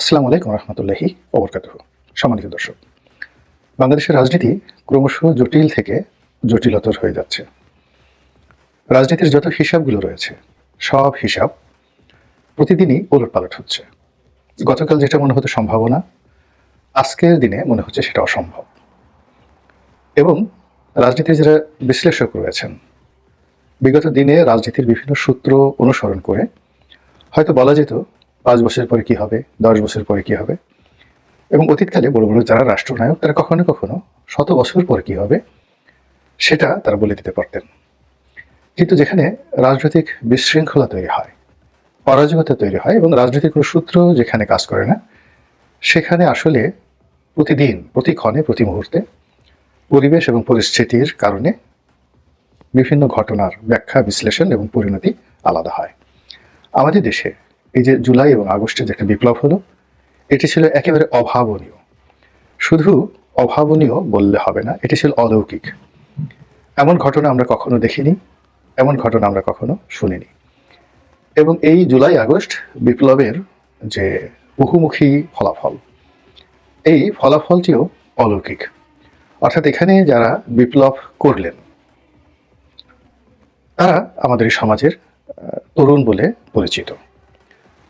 আসসালামু আলাইকুম রহমতুল্লাহি ওবরকাতুহু। সম্মানিত দর্শক, বাংলাদেশের রাজনীতি ক্রমশ জটিল থেকে জটিলতর হয়ে যাচ্ছে। রাজনীতির যত হিসাবগুলো রয়েছে সব হিসাব প্রতিদিনই ওলটপালট হচ্ছে। গতকাল যেটা মনে হতো সম্ভাবনা, আজকের দিনে মনে হচ্ছে সেটা অসম্ভব। এবং রাজনীতির যারা বিশ্লেষক রয়েছেন, বিগত দিনে রাজনীতির বিভিন্ন সূত্র অনুসরণ করে হয়তো বলা যেত 5 বছর পরে কি হবে, 10 বছর পরে কি হবে, এবং অতীতকালে বড় বড় যারা রাষ্ট্রনায়ক তারা কখনো কখনো 100 বছর পর কি হবে সেটা তারা বলে দিতে পারতেন। কিন্তু যেখানে রাজনৈতিক বিশৃঙ্খলা তৈরি হয়, অরাজকতা তৈরি হয় এবং রাজনৈতিক কোনো সূত্র যেখানে কাজ করে না, সেখানে আসলে প্রতিদিন, প্রতিক্ষণে, প্রতি মুহূর্তে পরিবেশ এবং পরিস্থিতির কারণে বিভিন্ন ঘটনার ব্যাখ্যা, বিশ্লেষণ এবং পরিণতি আলাদা হয়। আমাদের দেশে এই যে জুলাই এবং আগস্টে যে একটা বিপ্লব হলো, এটি ছিল একেবারে অভাবনীয়। শুধু অভাবনীয় বললে হবে না, এটি ছিল অলৌকিক। এমন ঘটনা আমরা কখনো দেখিনি, এমন ঘটনা আমরা কখনো শুনিনি। এবং এই জুলাই আগস্ট বিপ্লবের যে বহুমুখী ফলাফল, এই ফলাফলটিও অলৌকিক। অর্থাৎ এখানে যারা বিপ্লব করলেন তারা আমাদের এই সমাজের তরুণ বলে পরিচিত।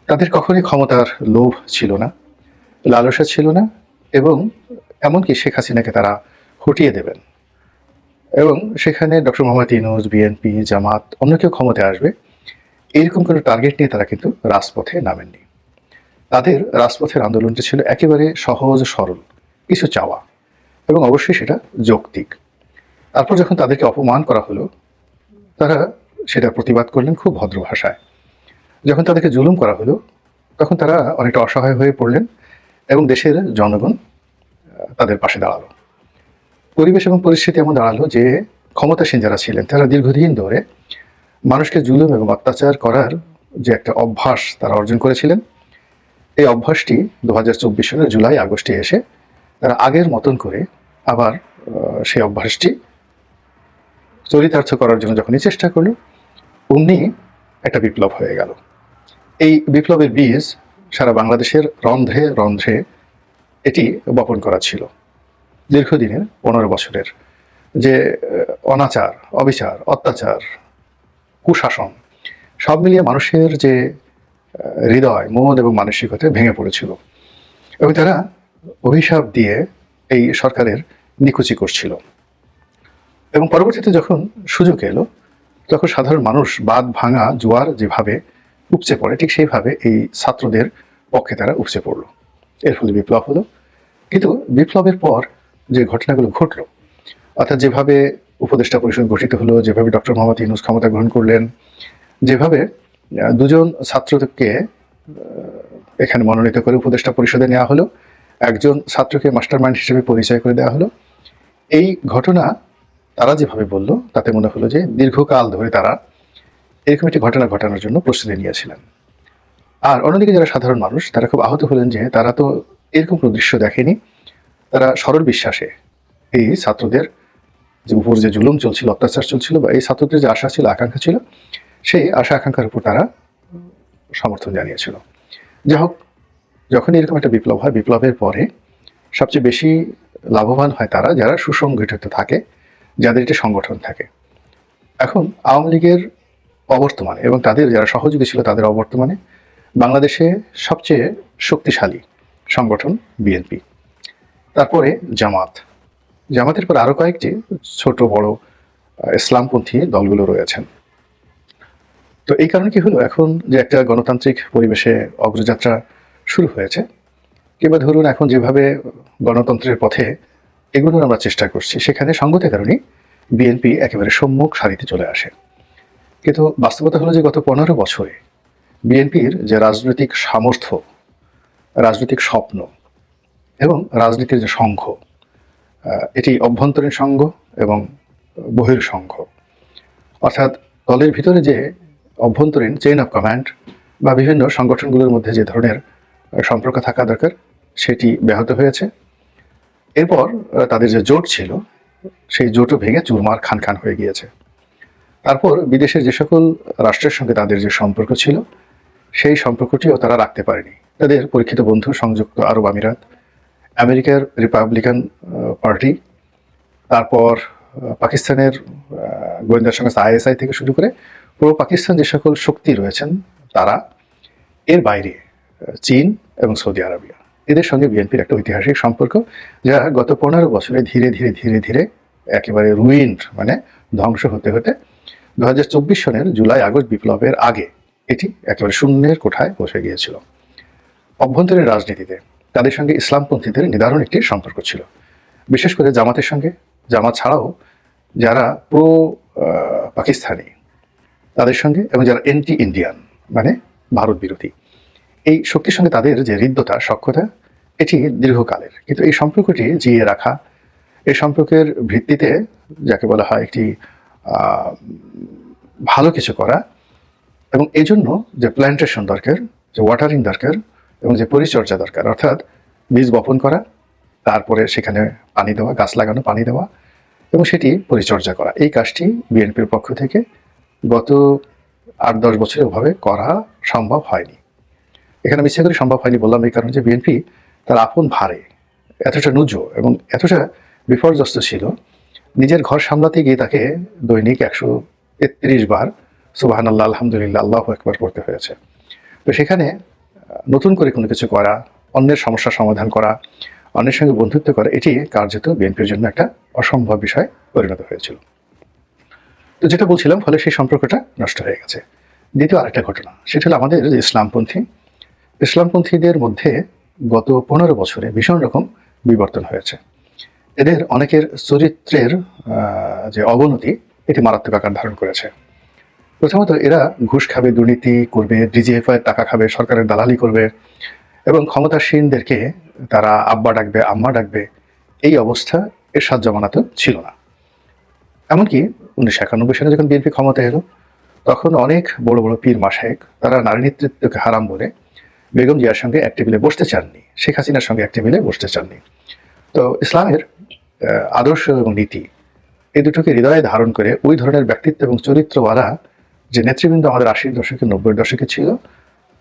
তাদের কখনোই ক্ষমতার লোভ ছিল না, লালসা ছিল না, এবং এমনকি শেখ হাসিনাকে তারা হটিয়ে দেবেন এবং সেখানে ডক্টর মোহাম্মদ ইউনূস, বিএনপি, জামাত, অন্য কেউ ক্ষমতায় আসবে এরকম কোনো টার্গেট নিয়ে তারা কিন্তু রাজপথে নামেননি। তাদের রাজপথের আন্দোলনটি ছিল একেবারে সহজ সরল, কিছু চাওয়া, এবং অবশ্যই সেটা যৌক্তিক। তারপর যখন তাদেরকে অপমান করা হলো, তারা সেটা প্রতিবাদ করলেন খুব ভদ্র ভাষায়। যখন তাদেরকে জুলুম করা হলো, তখন তারা অনেকটা অসহায় হয়ে পড়লেন এবং দেশের জনগণ তাদের পাশে দাঁড়ালো। পরিবেশ এবং পরিস্থিতি এমন দাঁড়ালো যে ক্ষমতাসীন যারা ছিলেন তারা দীর্ঘদিন ধরে মানুষকে জুলুম এবং অত্যাচার করার যে একটা অভ্যাস তারা অর্জন করেছিলেন, এই অভ্যাসটি 2024 সালের জুলাই আগস্টে এসে তারা আগের মতন করে আবার সেই অভ্যাসটি চরিতার্থ করার জন্য যখনই চেষ্টা করলো, অমনি একটা বিপ্লব হয়ে গেল। এই বিপ্লবের বীজ সারা বাংলাদেশের রন্ধ্রে রন্ধ্রে এটি বপন করা ছিল। দীর্ঘদিনের 15 বছরের যে অনাচার, অবিচার, অত্যাচার, কুশাসন সব মিলিয়ে মানুষের যে হৃদয়, মন এবং মানসিকতা ভেঙে পড়েছিল এবং তারা অভিশাপ দিয়ে এই সরকারের নিকুচি করছিল। এবং পরবর্তীতে যখন সুযোগ এলো, তখন সাধারণ মানুষ বাঁধ ভাঙা জোয়ার যেভাবে উপচে পড়ে, ঠিক সেইভাবে এই ছাত্রদের পক্ষে তারা উপচে পড়লো। এর ফলে বিপ্লব হলো। কিন্তু বিপ্লবের পর যে ঘটনাগুলো ঘটলো, অর্থাৎ যেভাবে উপদেষ্টা পরিষদ গঠিত হলো, যেভাবে ডক্টর মোহাম্মদ ইউনূস ক্ষমতা গ্রহণ করলেন, যেভাবে 2 জন ছাত্রকে এখানে মনোনীত করে উপদেষ্টা পরিষদে নেওয়া হলো, একজন ছাত্রকে মাস্টারমাইন্ড হিসেবে পরিচয় করে দেওয়া হলো, এই ঘটনা তারা যেভাবে বলল তাতে মনে হলো যে দীর্ঘকাল ধরে তারা এরকম একটি ঘটনা ঘটানোর জন্য প্রস্তুতি নিয়েছিলেন। আর অন্যদিকে যারা সাধারণ মানুষ তারা খুব আহত হলেন যে তারা তো এরকম কোনো দৃশ্য দেখেনি। তারা সরল বিশ্বাসে এই ছাত্রদের যে উপর যে জুলুম চলছিল, অত্যাচার চলছিল, বা এই ছাত্রদের যে আশা ছিল, আকাঙ্ক্ষা ছিল, সেই আশা আকাঙ্ক্ষার উপর তারা সমর্থন জানিয়েছিল। যাই হোক, যখন এরকম একটা বিপ্লব হয়, বিপ্লবের পরে সবচেয়ে বেশি লাভবান হয় তারা যারা সুসংগঠিত থাকে, যাদের একটি সংগঠন থাকে। এখন আওয়ামী লীগের অবর্তমানে এবং তাদের যারা সহযোগী ছিল তাদের অবর্তমানে বাংলাদেশে সবচেয়ে শক্তিশালী সংগঠন বিএনপি, তারপরে জামাত, জামাতের পর আরো কয়েকটি ছোট বড় ইসলামপন্থী দলগুলো রয়েছেন। তো এই কারণে কি হলো, এখন যে একটা গণতান্ত্রিক পরিবেশে অগ্রযাত্রা শুরু হয়েছে, কিংবা ধরুন এখন যেভাবে গণতন্ত্রের পথে এগুলোর আমরা চেষ্টা করছি, সেখানে সঙ্গতের কারণে বিএনপি একেবারে সম্মুখ সারিতে চলে আসে। কিন্তু বাস্তবতা হলো যে গত 15 বছরে বিএনপির যে রাজনৈতিক সামর্থ্য, রাজনৈতিক স্বপ্ন এবং রাজনীতির যে সংঘ, এটি অভ্যন্তরীণ সংঘ এবং বহির্সংঘ, অর্থাৎ দলের ভিতরে যে অভ্যন্তরীণ চেইন অফ কমান্ড বা বিভিন্ন সংগঠনগুলোর মধ্যে যে ধরনের সম্পর্ক থাকা দরকার, সেটি ব্যাহত হয়েছে। এরপর তাদের যে জোট ছিল, সেই জোটও ভেঙে চুরমার খান খান হয়ে গিয়েছে। তারপর বিদেশের যে সকল রাষ্ট্রের সঙ্গে তাদের যে সম্পর্ক ছিল, সেই সম্পর্কটিও তারা রাখতে পারেনি। তাদের পরীক্ষিত বন্ধু সংযুক্ত আরব আমিরাত, আমেরিকার রিপাবলিকান পার্টি, তারপর পাকিস্তানের গোয়েন্দা সংস্থা আইএসআই থেকে শুরু করে পুরো পাকিস্তান যে সকল শক্তি রয়েছেন তারা, এর বাইরে চীন এবং সৌদি আরবিয়া, এদের সঙ্গে বিএনপির একটা ঐতিহাসিক সম্পর্ক, যা গত 15 বছরে ধীরে ধীরে ধীরে ধীরে একেবারে রুইন্ড, মানে ধ্বংস হতে হতে 2024 সনের জুলাই আগস্ট বিপ্লবের আগে এটি একেবারে শূন্যের কোঠায় বসে গিয়েছিল। অভ্যন্তরীণ রাজনীতিতে তাদের সঙ্গে ইসলামপন্থীদের নিদারুণ একটি সম্পর্ক ছিল, বিশেষ করে জামাতের সঙ্গে। জামাত ছাড়াও যারা প্রো পাকিস্তানি তাদের সঙ্গে, এবং যারা এন্টি ইন্ডিয়ান মানে ভারত বিরোধী, এই শক্তির সঙ্গে তাদের যে হৃদ্যতা, সখ্যতা, এটি দীর্ঘকালের। কিন্তু এই সম্পর্কটি জিয়ে রাখা, এই সম্পর্কের ভিত্তিতে যাকে বলা হয় একটি ভালো কিছু করা, এবং এই জন্য যে প্ল্যান্টেশন দরকার, যে ওয়াটারিং দরকার, এবং যে পরিচর্যা দরকার, অর্থাৎ বীজ বপন করা, তারপরে সেখানে পানি দেওয়া, গাছ লাগানো, পানি দেওয়া, এবং সেটি পরিচর্যা করা, এই কাজটি বিএনপির পক্ষ থেকে গত 8-10 বছরে ওভাবে করা সম্ভব হয়নি। এখানে মিথ্যা করে সম্ভব হয়নি বললাম এই কারণে যে বিএনপি তার আপন ভারে এতটা নুজো এবং এতটা বিপর্যস্ত ছিল, নিজের ঘর সামলাতে গিয়ে তাকে দৈনিক 133 বার সুবহানাল্লাহ, আলহামদুলিল্লাহ, আল্লাহু আকবার করতে হয়েছে। তো সেখানে নতুন করে কোনো কিছু করা, অন্যের সমস্যার সমাধান করা, অন্যের সঙ্গে বন্ধুত্ব করা, এটি কার্যত বিএনপির জন্য একটা অসম্ভব বিষয় পরিণত হয়েছিল। তো যেটা বলছিলাম, ফলে সেই সম্পর্কটা নষ্ট হয়ে গেছে। দ্বিতীয় আরেকটা ঘটনা, সেটা হলো আমাদের যে ইসলামপন্থীদের মধ্যে গত 15 বছরে ভীষণ রকম বিবর্তন হয়েছে। এদের অনেকের চরিত্রের যে অবনতি, এটি মারাত্মক আকার ধারণ করেছে। প্রথমত, এরা ঘুষ খাবে, দুর্নীতি করবে, ডিজিএফআই টাকা খাবে, সরকারের দালালি করবে, এবং ক্ষমতাসীনদেরকে তারা আব্বা ডাকবে, আম্মা ডাকবে। এই অবস্থা এরশাদ জমানাতে ছিল না। এমনকি 1991 সালে যখন বিএনপি ক্ষমতা এলো, তখন অনেক বড় বড় পীর মাশায়েখ তারা নারী নেতৃত্বকে হারাম বলে বেগম জিয়ার সঙ্গে এক টেবিলে বসতে চাননি, শেখ হাসিনার সঙ্গে এক টেবিলে বসতে চাননি। তো ইসলামের আদর্শ এবং নীতি, এই দুটোকে হৃদয়ে ধারণ করে ওই ধরনের ব্যক্তিত্ব এবং চরিত্রওয়ালা যে নেতৃবৃন্দ আমাদের 80-র দশকে, 90-এর দশকে ছিল,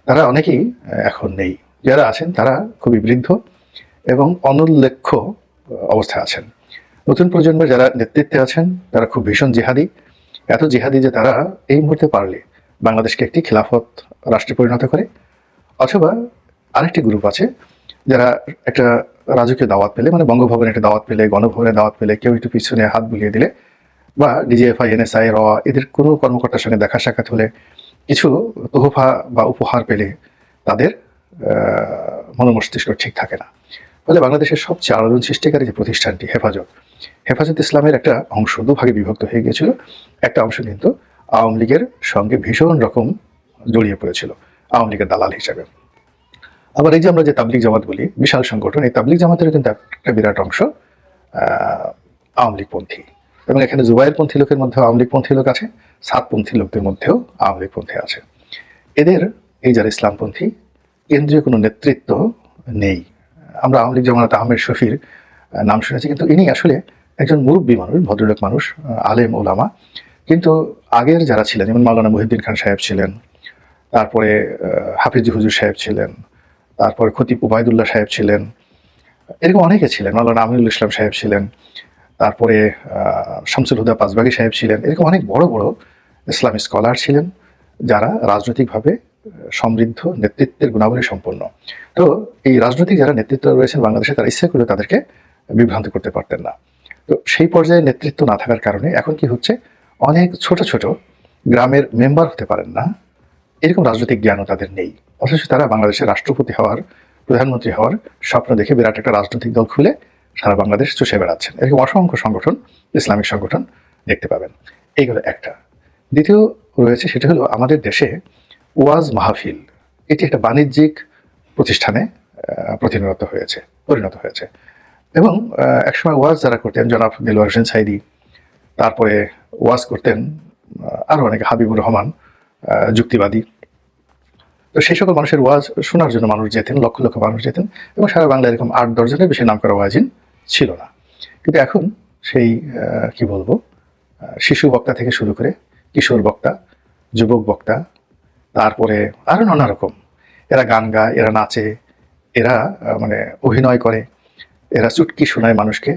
তারা অনেকেই এখন নেই। যারা আছেন তারা খুবই বৃদ্ধ এবং অনুল্লেখ্য অবস্থায় আছেন। নতুন প্রজন্মের যারা নেতৃত্বে আছেন তারা খুব ভীষণ জিহাদি, এত জিহাদি যে তারা এই মুহূর্তে পারলে বাংলাদেশকে একটি খিলাফত রাষ্ট্রে পরিণত করে, অথবা আরেকটি গ্রুপ আছে যারা একটা রাজকীয় দাওয়াত পেলে, মানে বঙ্গভবনে একটা দাওয়াত পেলে, গণভবনে দাওয়াত পেলে, কেউ একটু পিছনে হাত বুলিয়ে দিলে, বা ডিজিএফআই, এনএসআই, র এদের কোনো কর্মকর্তার সঙ্গে দেখা সাক্ষাৎ হলে, কিছু তোহফা বা উপহার পেলে তাদের মনোমস্তিষ্ক ঠিক থাকে না। ফলে বাংলাদেশের সবচেয়ে আলোড়ন সৃষ্টিকারী যে প্রতিষ্ঠানটি হেফাজত ইসলামের একটা অংশ দুভাগে বিভক্ত হয়ে গিয়েছিল। একটা অংশ কিন্তু আওয়ামী লীগের সঙ্গে ভীষণ রকম জড়িয়ে পড়েছিল আওয়ামী লীগের দালাল হিসাবে। আবার এই যে আমরা যে তাবলিগ জামাত বলি, বিশাল সংগঠন, এই তাবলিগ জামাতেরও কিন্তু একটা বিরাট অংশ আওয়ামী লীগপন্থী, এবং এখানে জুবাইরপন্থী লোকের মধ্যেও আওয়ামী লীগপন্থী লোক আছে, সাতপন্থী লোকদের মধ্যেও আওয়ামী লীগপন্থী আছে। এদের এই যারা ইসলামপন্থী, কেন্দ্রীয় কোনো নেতৃত্ব নেই। আমরা আওয়ামী লীগ জামাত আহমেদ শফির নাম শুনেছি, কিন্তু ইনি আসলে একজন মুরব্বী মানুষ, ভদ্রলোক মানুষ, আলেম ওলামা। কিন্তু আগের যারা ছিলেন, যেমন মাওলানা মুহিউদ্দিন খান সাহেব ছিলেন, তারপরে হাফিজ হুজুর সাহেব ছিলেন, তারপরে খতিব উবায়দুল্লাহ সাহেব ছিলেন, এরকম অনেকে ছিলেন, মাওলানা আমিনুল ইসলাম সাহেব ছিলেন, তারপরে শামসুল হুদা পাঁচবাগী সাহেব ছিলেন। এরকম অনেক বড় বড় ইসলামী স্কলার ছিলেন যারা রাজনৈতিকভাবে সমৃদ্ধ, নেতৃত্বের গুণাবলী সম্পন্ন। তো এই রাজনৈতিক যারা নেতৃত্ব রয়েছেন বাংলাদেশে, তারা ইচ্ছা করে তাদেরকে বিভ্রান্ত করতে পারতেন না। তো সেই পর্যায়ে নেতৃত্ব না থাকার কারণে এখন কি হচ্ছে, অনেক ছোট ছোট গ্রামের মেম্বার হতে পারেন না, এরকম রাজনৈতিক জ্ঞানও তাদের নেই, অথচ তারা বাংলাদেশের রাষ্ট্রপতি হওয়ার, প্রধানমন্ত্রী হওয়ার স্বপ্ন দেখে বিরাট একটা রাজনৈতিক দল খুলে সারা বাংলাদেশ চষে বেড়াচ্ছেন। এরকম অসংখ্য সংগঠন, ইসলামিক সংগঠন দেখতে পাবেন। এইগুলো একটা। দ্বিতীয় রয়েছে, সেটা হলো আমাদের দেশে ওয়াজ মাহফিল, এটি একটা বাণিজ্যিক প্রতিষ্ঠানে পরিণত হয়েছে। এবং একসময় ওয়াজ যারা করতেন, জনাব দেলোয়ার হোসেন সাইদি, তারপরে ওয়াজ করতেন আরও অনেকে, হাবিবুর রহমান যুক্তিবাদী। তো সেই সকল মানুষের ওয়াজ শোনার জন্য মানুষ যেতেন, লক্ষ লক্ষ মানুষ যেতেন, এবং সারা বাংলায় এরকম 8-10 জনের বেশি নাম করা ওয়াজিন ছিল না। কিন্তু এখন সেই কি বলবো, শিশু বক্তা থেকে শুরু করে কিশোর বক্তা, যুবক বক্তা, তারপরে আরও নানা রকম, এরা গান গায়, এরা নাচে, এরা মানে অভিনয় করে, এরা চুটকি শোনায় মানুষকে,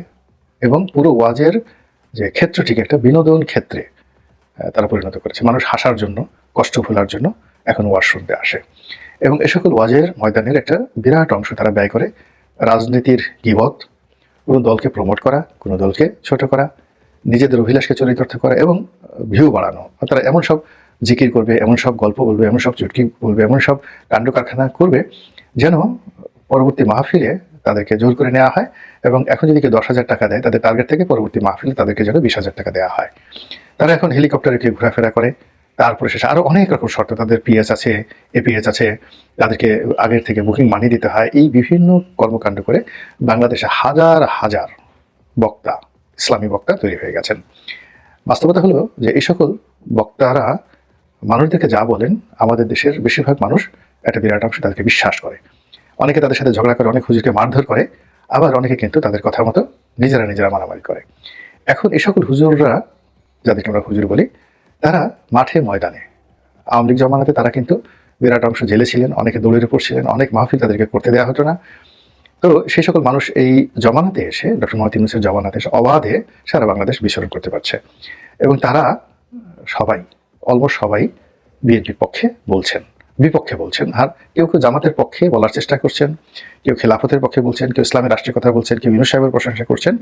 এবং পুরো ওয়াজের যে ক্ষেত্রটিকে একটা বিনোদন ক্ষেত্রে তারা পরিণত করেছে। মানুষ হাসার জন্য, কষ্ট ভোলার জন্য এখন ওয়াজ শুনতে আসে, এবং এ সকল ওয়াজের ময়দানের একটা বিরাট অংশ তারা ব্যয় করে রাজনীতির গীবত, কোনো দলকে প্রমোট করা, কোনো দলকে ছোট করা, নিজেদের অভিলাষকে চরিতার্থ করা এবং ভিউ বাড়ানো। তারা এমন সব জিকির করবে, এমন সব গল্প বলবে, এমন সব চুটকি বলবে, এমন সব কাণ্ড কারখানা করবে যেন পরবর্তী মাহফিলে তাদেরকে জোর করে নেওয়া হয়, এবং এখন যদি কেউ 10,000 টাকা দেয় তাদের টার্গেট থেকে পরবর্তী মাহফিলে তাদেরকে যেন 20,000 টাকা দেওয়া হয়। তারা এখন হেলিকপ্টারে কেউ ঘোরাফেরা করে, তারপরে শেষে আরও অনেক রকম শর্ত, তাদের পিএস আছে, এপিএস আছে, তাদেরকে আগের থেকে বুকিং মানি দিতে হয়। এই বিভিন্ন কর্মকাণ্ড করে বাংলাদেশে হাজার হাজার বক্তা, ইসলামী বক্তা তৈরি হয়ে গেছেন। বাস্তবতা হলো যে এই সকল বক্তারা মানুষদেরকে যা বলেন, আমাদের দেশের বেশিরভাগ মানুষ একটা বিরাট অংশ তাদেরকে বিশ্বাস করে। অনেকে তাদের সাথে ঝগড়া করে, অনেক হুজুরকে মারধর করে, আবার অনেকে কিন্তু তাদের কথা মতো নিজেরা মারামারি করে। এখন এই সকল হুজুররা, যাদেরকে আমরা হুজুর বলি, তারা মাঠে ময়দানে, আওয়ামী লীগ জমানাতে তারা কিন্তু বিরাট অংশ জেলে ছিলেন, অনেকে দৌড়ের উপর ছিলেন, অনেক মাহফিল তাদেরকে করতে দেওয়া হতো না। তো সেই সকল মানুষ এই জমানাতে এসে, ডক্টর মোহাম্মদ ইউনূসের জমানাতে এসে অবাধে সারা বাংলাদেশ বিচরণ করতে পারছে, এবং তারা সবাই, অলমোস্ট সবাই বিএনপির পক্ষে বলছেন, বিপক্ষে বলছেন। আর কেউ কেউ জামাতের পক্ষে বলার চেষ্টা করছেন, কেউ খেলাফতের পক্ষে বলছেন, কেউ ইসলামের রাষ্ট্রের কথা বলছেন, কেউ ইউনূস সাহেবের প্রশংসা করছেন।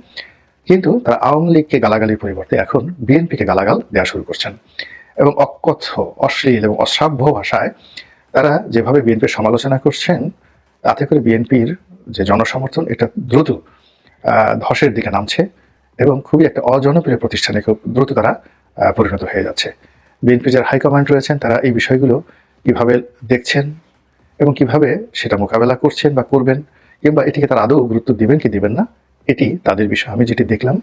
কিন্তু তারা আওয়ামী লীগকে গালাগালির পরিবর্তে এখন বিএনপিকে গালাগাল দেওয়া শুরু করছেন, এবং অকথ্য, অশ্লীল এবং অশ্রাব্য ভাষায় তারা যেভাবে বিএনপির সমালোচনা করছেন, তাতে করে বিএনপির যে জনসমর্থন এটা দ্রুত ধসের দিকে নামছে, এবং খুবই একটা অজনপ্রিয় প্রতিষ্ঠানে খুব দ্রুত তারা পরিণত হয়ে যাচ্ছে। বিএনপি যারা হাইকমান্ড রয়েছেন তারা এই বিষয়গুলো কিভাবে দেখছেন এবং কিভাবে সেটা মোকাবেলা করছেন বা করবেন, কিংবা এটিকে তারা আদৌ গুরুত্ব দিবেন কি দিবেন না, এটি তাদের বিষয়। আমি যেটি দেখলাম